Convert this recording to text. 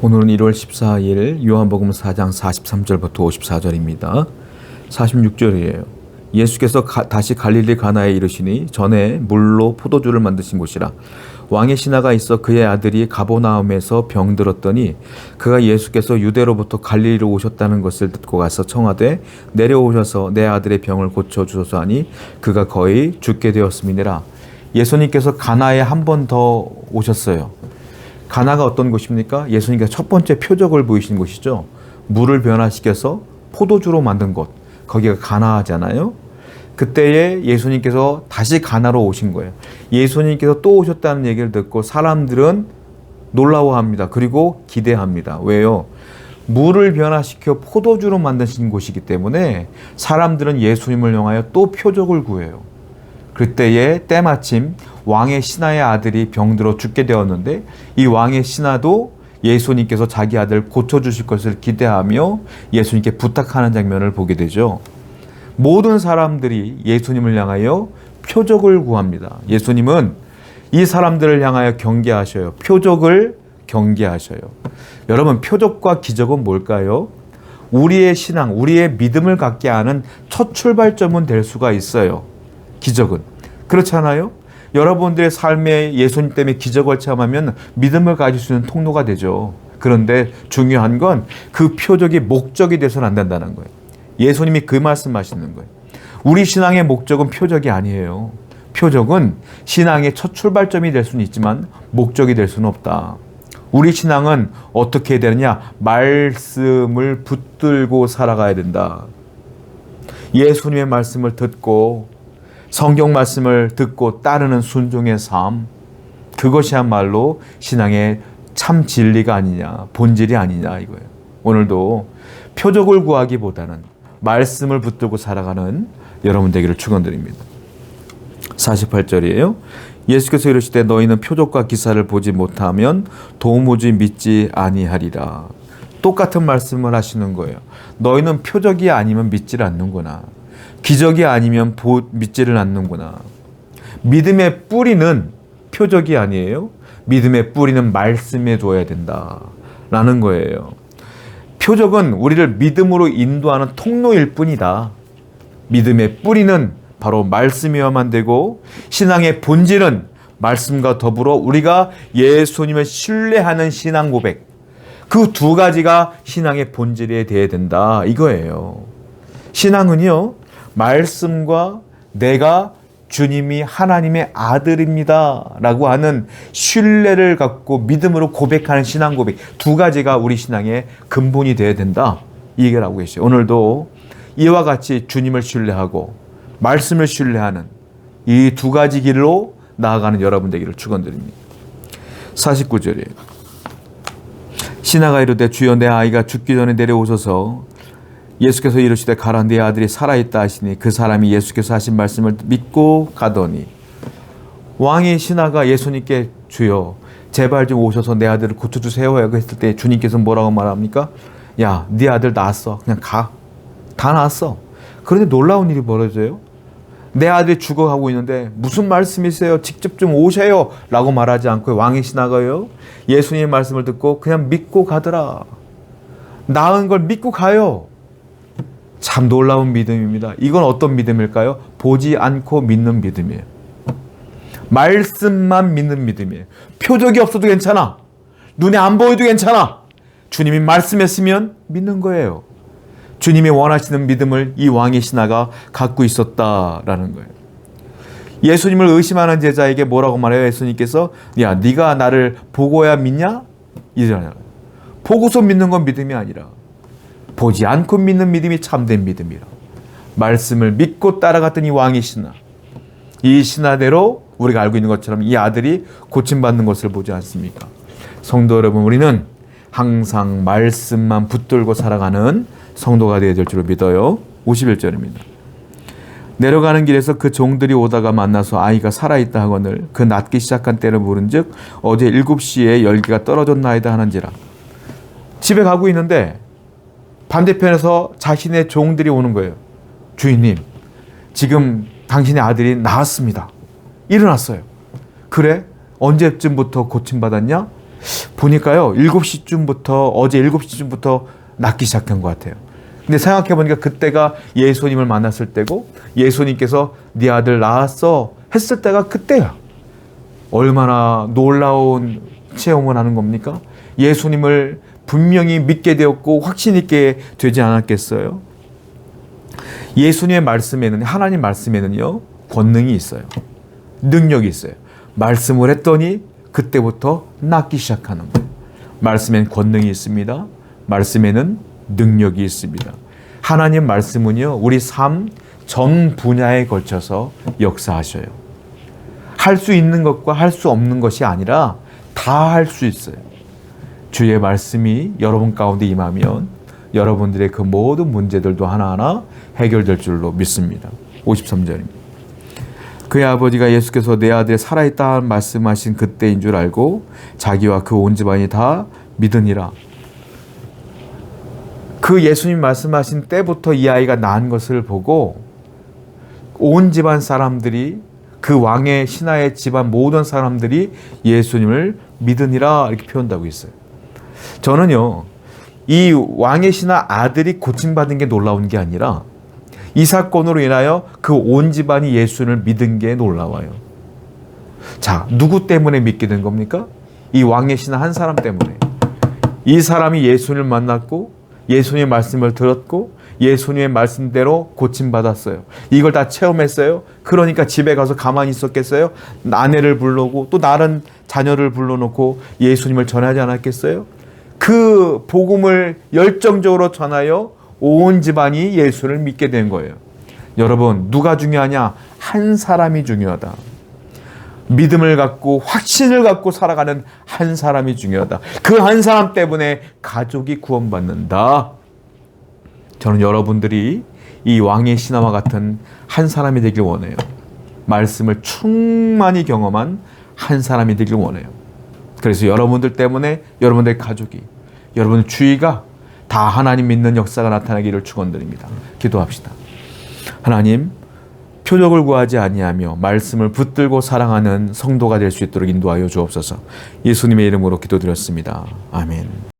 오늘은 1월 14일 요한복음 4장 43절부터 54절입니다. 46절이에요. 예수께서 다시 갈릴리 가나에 이르시니 전에 물로 포도주를 만드신 곳이라. 왕의 신하가 있어 그의 아들이 가버나움에서 병들었더니 그가 예수께서 유대로부터 갈릴리로 오셨다는 것을 듣고 가서 청하되 내려오셔서 내 아들의 병을 고쳐주소서 하니 그가 거의 죽게 되었음이니라. 예수님께서 가나에 한 번 더 오셨어요. 가나가 어떤 곳입니까? 예수님께서 첫 번째 표적을 보이신 곳이죠. 물을 변화시켜서 포도주로 만든 곳. 거기가 가나잖아요. 그때에 예수님께서 다시 가나로 오신 거예요. 예수님께서 또 오셨다는 얘기를 듣고 사람들은 놀라워합니다. 그리고 기대합니다. 왜요? 물을 변화시켜 포도주로 만드신 곳이기 때문에 사람들은 예수님을 향하여 또 표적을 구해요. 그때에 때마침 왕의 신하의 아들이 병들어 죽게 되었는데 이 왕의 신하도 예수님께서 자기 아들을 고쳐주실 것을 기대하며 예수님께 부탁하는 장면을 보게 되죠. 모든 사람들이 예수님을 향하여 표적을 구합니다. 예수님은 이 사람들을 향하여 경계하셔요. 표적을 경계하셔요. 여러분, 표적과 기적은 뭘까요? 우리의 신앙, 우리의 믿음을 갖게 하는 첫 출발점은 될 수가 있어요. 기적은. 그렇잖아요? 여러분들의 삶에 예수님 때문에 기적을 체험하면 믿음을 가질 수 있는 통로가 되죠. 그런데 중요한 건 그 표적이 목적이 돼서는 안 된다는 거예요. 예수님이 그 말씀하시는 거예요. 우리 신앙의 목적은 표적이 아니에요. 표적은 신앙의 첫 출발점이 될 수는 있지만 목적이 될 수는 없다. 우리 신앙은 어떻게 해야 되느냐? 말씀을 붙들고 살아가야 된다. 예수님의 말씀을 듣고 성경 말씀을 듣고 따르는 순종의 삶, 그것이야말로 신앙의 참 진리가 아니냐, 본질이 아니냐 이거예요. 오늘도 표적을 구하기보다는 말씀을 붙들고 살아가는 여러분 되기를 축원드립니다. 48절이에요. 예수께서 이르시되 너희는 표적과 기사를 보지 못하면 도무지 믿지 아니하리라. 똑같은 말씀을 하시는 거예요. 너희는 표적이 아니면 믿질 않는구나. 기적이 아니면 믿지를 않는구나. 믿음의 뿌리는 표적이 아니에요. 믿음의 뿌리는 말씀에 둬야 된다라는 거예요. 표적은 우리를 믿음으로 인도하는 통로일 뿐이다. 믿음의 뿌리는 바로 말씀이어야만 되고 신앙의 본질은 말씀과 더불어 우리가 예수님을 신뢰하는 신앙 고백, 그 두 가지가 신앙의 본질이 되어야 된다 이거예요. 신앙은요, 말씀과 내가 주님이 하나님의 아들입니다 라고 하는 신뢰를 갖고 믿음으로 고백하는 신앙 고백, 두 가지가 우리 신앙의 근본이 되어야 된다 이 얘기를 하고 계세요. 오늘도 이와 같이 주님을 신뢰하고 말씀을 신뢰하는 이 두 가지 길로 나아가는 여러분 되기를 축원드립니다. 49절이에요. 신하가 이르되 주여 내 아이가 죽기 전에 내려오셔서 예수께서 이르시되 가라 네 아들이 살아있다 하시니 그 사람이 예수께서 하신 말씀을 믿고 가더니. 왕의 신하가 예수님께 주여 제발 좀 오셔서 내 아들을 고쳐주세요 하고 했을 때 주님께서 뭐라고 말합니까? 야, 네 아들 낳았어. 그냥 가. 다 낳았어. 그런데 놀라운 일이 벌어져요. 내 아들이 죽어가고 있는데 무슨 말씀이세요? 직접 좀 오셔요 라고 말하지 않고 왕의 신하가요, 예수님의 말씀을 듣고 그냥 믿고 가더라. 낳은 걸 믿고 가요. 참 놀라운 믿음입니다. 이건 어떤 믿음일까요? 보지 않고 믿는 믿음이에요. 말씀만 믿는 믿음이에요. 표적이 없어도 괜찮아. 눈에 안 보여도 괜찮아. 주님이 말씀했으면 믿는 거예요. 주님이 원하시는 믿음을 이 왕의 신하가 갖고 있었다라는 거예요. 예수님을 의심하는 제자에게 뭐라고 말해요? 예수님께서 야, 네가 나를 보고야 믿냐? 이러잖아요. 보고서 믿는 건 믿음이 아니라 보지 않고 믿는 믿음이 참된 믿음이라. 말씀을 믿고 따라갔던 이 왕의 신하, 이 신하대로 우리가 알고 있는 것처럼 이 아들이 고침받는 것을 보지 않습니까? 성도 여러분, 우리는 항상 말씀만 붙들고 살아가는 성도가 되어야 될 줄로 믿어요. 51절입니다. 내려가는 길에서 그 종들이 오다가 만나서 아이가 살아있다 하거늘 그 낫기 시작한 때를 물은즉 어제 7시에 열기가 떨어졌나이다 하는지라. 집에 가고 있는데 반대편에서 자신의 종들이 오는 거예요. 주인님, 지금 당신의 아들이 나았습니다. 일어났어요. 그래? 언제쯤부터 고침받았냐? 보니까요, 7시쯤부터, 어제 7시쯤부터 낫기 시작한 것 같아요. 근데 생각해보니까 그때가 예수님을 만났을 때고, 예수님께서 네 아들 낳았어 했을 때가 그때야. 얼마나 놀라운 체험을 하는 겁니까? 예수님을 분명히 믿게 되었고 확신 있게 되지 않았겠어요? 예수님의 말씀에는, 하나님 말씀에는요, 권능이 있어요. 능력이 있어요. 말씀을 했더니 그때부터 낫기 시작하는 거예요. 말씀엔 권능이 있습니다. 말씀에는 능력이 있습니다. 하나님 말씀은요, 우리 삶 전 분야에 걸쳐서 역사하셔요. 할 수 있는 것과 할 수 없는 것이 아니라 다 할 수 있어요. 주의 말씀이 여러분 가운데 임하면 여러분들의 그 모든 문제들도 하나하나 해결될 줄로 믿습니다. 53절입니다. 그의 아버지가 예수께서 내 아들 살아있다 말씀하신 그때인 줄 알고 자기와 그 온 집안이 다 믿으니라. 그 예수님 말씀하신 때부터 이 아이가 낳은 것을 보고 온 집안 사람들이, 그 왕의 신하의 집안 모든 사람들이 예수님을 믿으니라 이렇게 표현하고 있어요. 저는요, 이 왕의 신하 아들이 고침받은 게 놀라운 게 아니라 이 사건으로 인하여 그 온 집안이 예수를 믿은 게 놀라워요. 자, 누구 때문에 믿게 된 겁니까? 이 왕의 신하 한 사람 때문에. 이 사람이 예수님을 만났고 예수님의 말씀을 들었고 예수님의 말씀대로 고침받았어요. 이걸 다 체험했어요. 그러니까 집에 가서 가만히 있었겠어요? 아내를 불러오고 또 다른 자녀를 불러놓고 예수님을 전하지 않았겠어요? 그 복음을 열정적으로 전하여 온 집안이 예수를 믿게 된 거예요. 여러분, 누가 중요하냐? 한 사람이 중요하다. 믿음을 갖고 확신을 갖고 살아가는 한 사람이 중요하다. 그 한 사람 때문에 가족이 구원받는다. 저는 여러분들이 이 왕의 신하와 같은 한 사람이 되길 원해요. 말씀을 충만히 경험한 한 사람이 되길 원해요. 그래서 여러분들 때문에 여러분들의 가족이, 여러분의 주위가 다 하나님 믿는 역사가 나타나기를 축원드립니다. 기도합시다. 하나님, 표적을 구하지 아니하며 말씀을 붙들고 사랑하는 성도가 될 수 있도록 인도하여 주옵소서. 예수님의 이름으로 기도드렸습니다. 아멘.